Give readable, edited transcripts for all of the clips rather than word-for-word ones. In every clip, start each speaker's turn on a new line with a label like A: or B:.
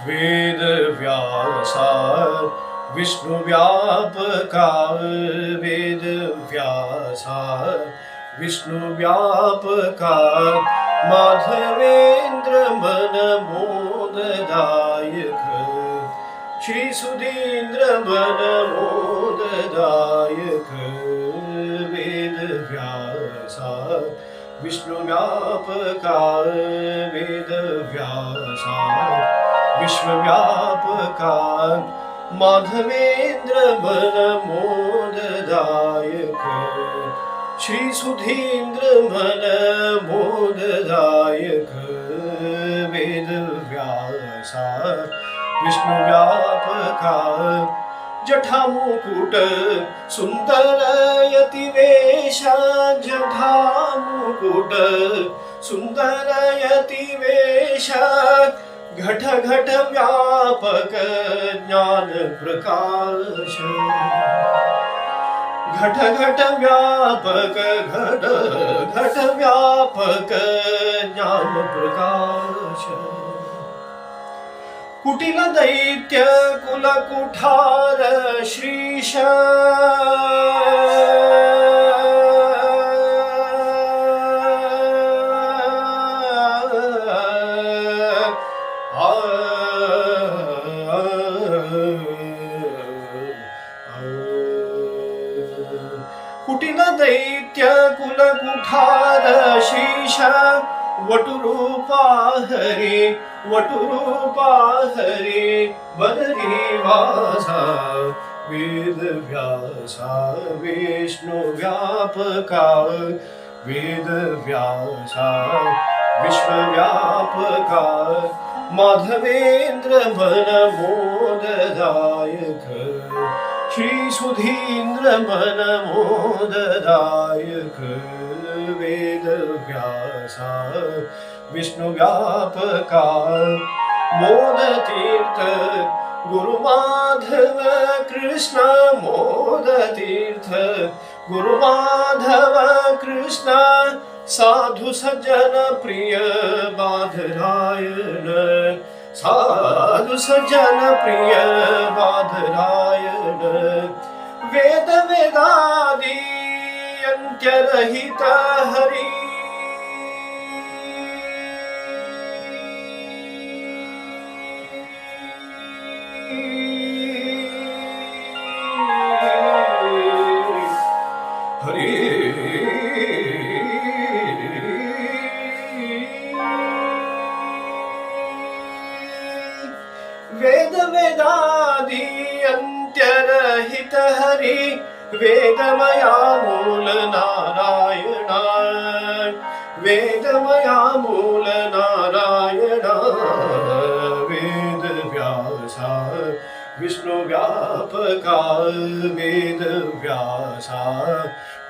A: वेद व्यासा विष्णु व्यापका वेद व्यासा विष्णु व्यापका माधवेंद्र मन मोददायक श्री सुधींद्र मन मोददायक वेद व्यासा विष्णु व्यापका वेद व्यासा विश्वव्यापका माधवेंद्र मन मोददायक श्री सुधींद्र मन मोददायक वेद व्यासा विष्णु व्यापका जटामुकुट सुंदर यतिवेश जटामुकुट सुंदर यतिवेश घट घट व्यापक ज्ञान प्रकाश घट घट व्यापक घट घट व्यापक ज्ञान प्रकाश कुटिल दैत्य कुल कुठार श्रीश कुटिल दैत्य कुल कुठार शीश वटुरूपा हरि बदरी वासा वेद व्यासा विष्णु व्यापका वेद व्यासा विश्वव्यापका माधवेंद्र मन मोददायक श्री सुधींद्र मन मोददायक वेद व्यासा विष्णु व्यापका मोद तीर्थ गुरु माधव कृष्ण मोद तीर्थ गुरु माधव कृष्ण साधु सज्जन प्रिय बाधरायण साधु सज्जन प्रिय बाधरायण वेद वेदादि अंत्यरहित हरि वेद वेदादि अंत्यरहित हरि वेदमया मूल नारायण वेदमया मूल नारायण वेद व्यासा विष्णु व्यापका वेद व्यासा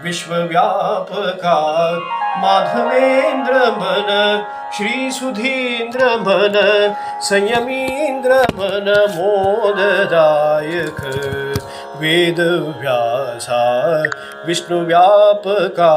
A: विश्वव्यापका माधवेंद्र मन श्री सुधींद्र मन संयमींद्र मन मोददायक वेद व्यासा विष्णु व्यापका